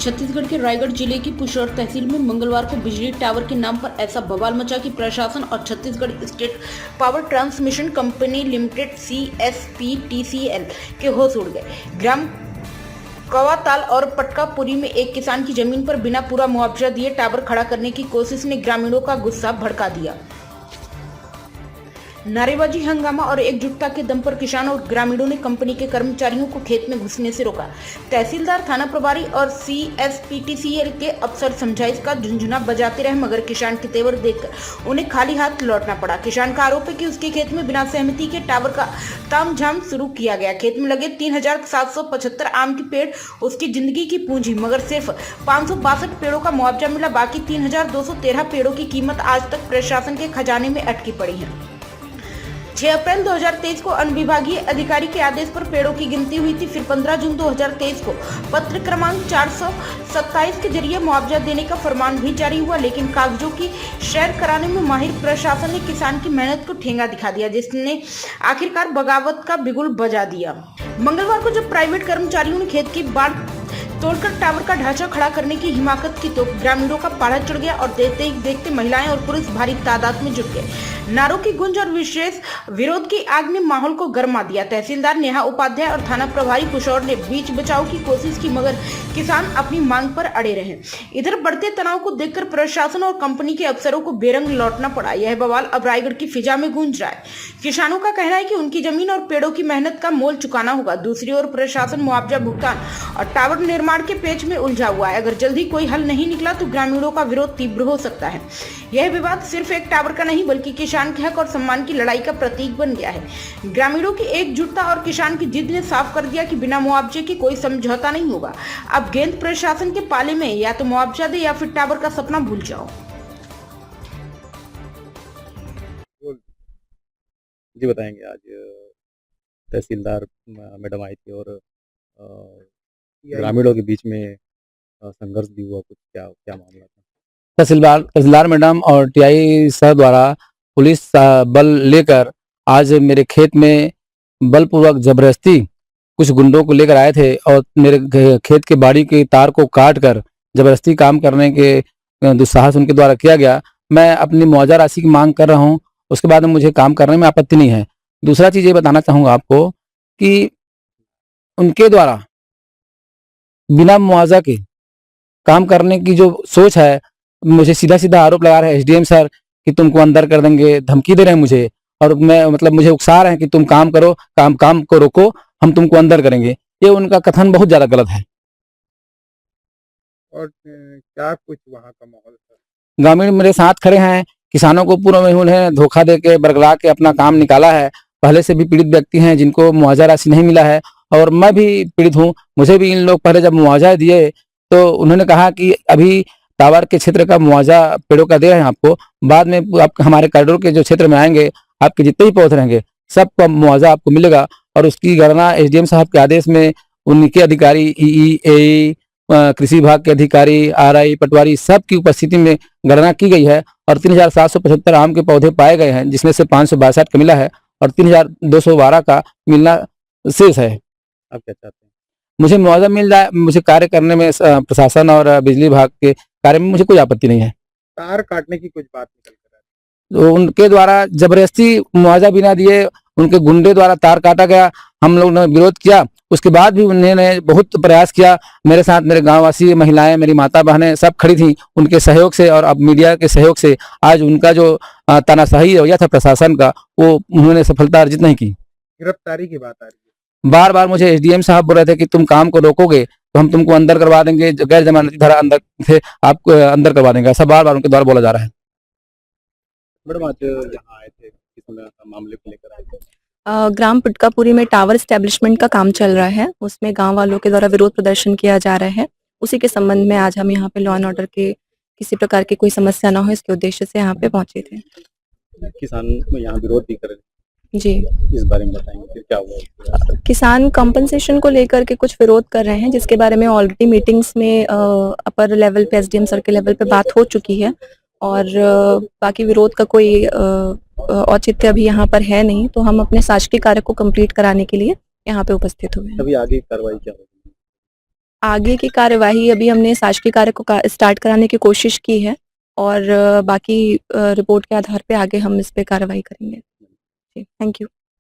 छत्तीसगढ़ के रायगढ़ जिले की पुशौर तहसील में मंगलवार को बिजली टावर के नाम पर ऐसा बवाल मचा कि प्रशासन और Chhattisgarh state power transmission company limited CSPTCL के होश उड़ गए। ग्राम कवाताल और पटकापुरी में एक किसान की जमीन पर बिना पूरा मुआवजा दिए टावर खड़ा करने की कोशिश ने ग्रामीणों का गुस्सा भड़का दिया। नारेबाजी, हंगामा और एकजुटता के दम पर किसान और ग्रामीणों ने कंपनी के कर्मचारियों को खेत में घुसने से रोका। तहसीलदार, थाना प्रभारी और CSPTCL के अफसर समझाइश का झुंझुना बजाते रहे, मगर किसान के तेवर देखकर उन्हें खाली हाथ लौटना पड़ा। किसान का आरोप है कि उसके खेत में बिना सहमति के टावर का तामझाम शुरू किया गया। खेत में लगे 3775 आम के पेड़ उसकी जिंदगी की पूंजी, मगर सिर्फ 562 पेड़ों का मुआवजा मिला। बाकी 3213 पेड़ों की कीमत आज तक प्रशासन के खजाने में अटकी पड़ी है। 6 अप्रैल 2023 को अनुविभागीय अधिकारी के आदेश पर पेड़ों की गिनती हुई थी। फिर 15 जून 2023 को पत्र क्रमांक 427 के जरिए मुआवजा देने का फरमान भी जारी हुआ, लेकिन कागजों की सैर कराने में माहिर प्रशासन ने किसान की मेहनत को ठेंगा दिखा दिया, जिसने आखिरकार बगावत का बिगुल बजा दिया। मंगलवार को जब प्राइवेट कर्मचारियों ने खेत की बाढ़ तोड़कर टावर का ढांचा खड़ा करने की हिमाकत की तो ग्रामीणों का पारा चढ़ गया और देखते ही देखते महिलाएं और पुरुष भारी तादाद में जुट गए। नारों की गूंज और विशेष विरोध की आग ने माहौल को गर्मा दिया। तहसीलदार नेहा उपाध्याय और थाना प्रभारी पुशौर ने बीच बचाव की कोशिश की, मगर किसान अपनी मांग पर अड़े रहे। इधर बढ़ते तनाव को देखकर प्रशासन और कंपनी के अफसरों को बेरंग लौटना पड़ा। यह बवाल अब रायगढ़ की फिजा में गूंज रहा है। किसानों का कहना है कि उनकी जमीन और पेड़ों की मेहनत का मोल चुकाना होगा। दूसरी ओर प्रशासन मुआवजा भुगतान और टावर निर्माण के पेच में उलझा हुआ है। अगर जल्दी कोई हल नहीं निकला तो ग्रामीणों का विरोध तीव्र हो सकता है। यह विवाद सिर्फ एक टावर का नहीं, बल्कि किसान के हक और सम्मान की लड़ाई का प्रतीक बन गया है। ग्रामीणों की एकजुटता और किसान की जिद ने साफ कर दिया कि बिना मुआवजे के कोई समझौता नहीं होगा। अब गेंद प्रशासन के पाले में, या तो मुआवजा दे या फिर टावर का सपना भूल जाओ। जी बताएंगे, आज तहसीलदार मैडम आई थी और ग्रामीणों के बीच में संघर्ष भी हुआ, कुछ क्या क्या मामला था? तहसीलदार मैडम और TI सर द्वारा पुलिस बल लेकर आज मेरे खेत में बलपूर्वक जबरदस्ती कुछ गुंडों को लेकर आए थे और मेरे खेत के बाड़ी की तार को काट कर जबरदस्ती काम करने के दुस्साहस उनके द्वारा किया गया। मैं अपनी मुआवजा राशि की मांग कर रहा हूं, उसके बाद में मुझे काम करने में आपत्ति नहीं है। दूसरा चीज़ ये बताना चाहूँगा आपको कि उनके द्वारा बिना मुआवजा के काम करने की जो सोच है, मुझे सीधा सीधा आरोप लगा रहे हैं SDM सर कि तुमको अंदर कर देंगे, धमकी दे रहे हैं मुझे, और मैं मुझे उकसा रहे हैं कि तुम काम करो, काम को रोको, हम तुमको अंदर करेंगे। ये उनका कथन बहुत ज्यादा गलत है। और क्या कुछ वहाँ का माहौल था? ग्रामीण मेरे साथ खड़े हैं। किसानों को पूर्व में उन्हें धोखा दे के बरगला के अपना काम निकाला है। पहले से भी पीड़ित व्यक्ति हैं जिनको मुआवजा राशि नहीं मिला है, और मैं भी पीड़ित हूँ। मुझे भी इन लोग पहले जब मुआवजा दिए तो उन्होंने कहा कि अभी टावर के क्षेत्र का मुआवजा पेड़ों का दे रहे हैं आपको, बाद में आप हमारे कॉरिडोर के जो क्षेत्र में आएंगे, आपके जितने भी पौधे रहेंगे सबका मुआवजा आपको मिलेगा। और उसकी गणना SDM साहब के आदेश में उनके अधिकारी EE, कृषि विभाग के अधिकारी, RI, पटवारी सब की उपस्थिति में गणना की गई है और 3775 आम के पौधे पाए गए हैं, जिसमें से 562 का मिला है और 3212 का मिलना शेष है। आप क्या चाहते हैं? मुझे मुआवजा मिल जाए। मुझे कार्य करने में प्रशासन और बिजली विभाग के कार्य में मुझे कोई आपत्ति नहीं है। तार काटने की कुछ बात निकल कर आई। तो उनके द्वारा जबरदस्ती मुआवजा बिना दिए उनके गुंडे द्वारा तार काटा गया। हम लोग ने विरोध किया, उसके बाद भी उन्होंने बहुत प्रयास किया। मेरे साथ मेरे गांववासी, महिलाएं, मेरी माता बहनें सब खड़ी थी। उनके सहयोग से और अब मीडिया के सहयोग से आज उनका जो तानाशाही रवैया था प्रशासन का, वो उन्होंने सफलता अर्जित नहीं की। गिरफ्तारी की बात आ रही है। बार बार मुझे SDM साहब बोल रहे थे कि तुम काम को रोकोगे तो हम तुमको अंदर करवा देंगे, जो गैर जमानती धारा अंदर थे आपको अंदर करवा देंगे, ऐसा बार बार उनके द्वारा बोला जा रहा है। मैडम, आज यहाँ आए थे, किस मामले को लेकर आए थे? ग्राम पटकापुरी में टावर स्टैब्लिशमेंट का काम चल रहा है, उसमें गांव वालों के द्वारा विरोध प्रदर्शन किया जा रहा है। उसी के संबंध में आज हम यहाँ पे लॉ एंड ऑर्डर के किसी प्रकार की कोई समस्या ना हो, इसके उद्देश्य से यहाँ पे पहुंचे थे। किसान यहाँ विरोध भी कर रहे जी, इस बारे में बताएंगे फिर क्या हुआ? किसान कंपनसेशन को लेकर के कुछ विरोध कर रहे हैं, जिसके बारे में ऑलरेडी मीटिंग्स में अपर लेवल पे SDM सर के लेवल पे बात हो चुकी है, और बाकी विरोध का कोई औचित्य अभी यहाँ पर है नहीं। तो हम अपने शासकीय कार्य को कंप्लीट कराने के लिए यहाँ पे उपस्थित हुए हैं। अभी आगे कार्रवाई क्या होगी? आगे की कार्यवाही अभी हमने शासकीय कार्य को स्टार्ट कराने की कोशिश की है और बाकी रिपोर्ट के आधार पे आगे हम इस पे कार्रवाई करेंगे। Thank you.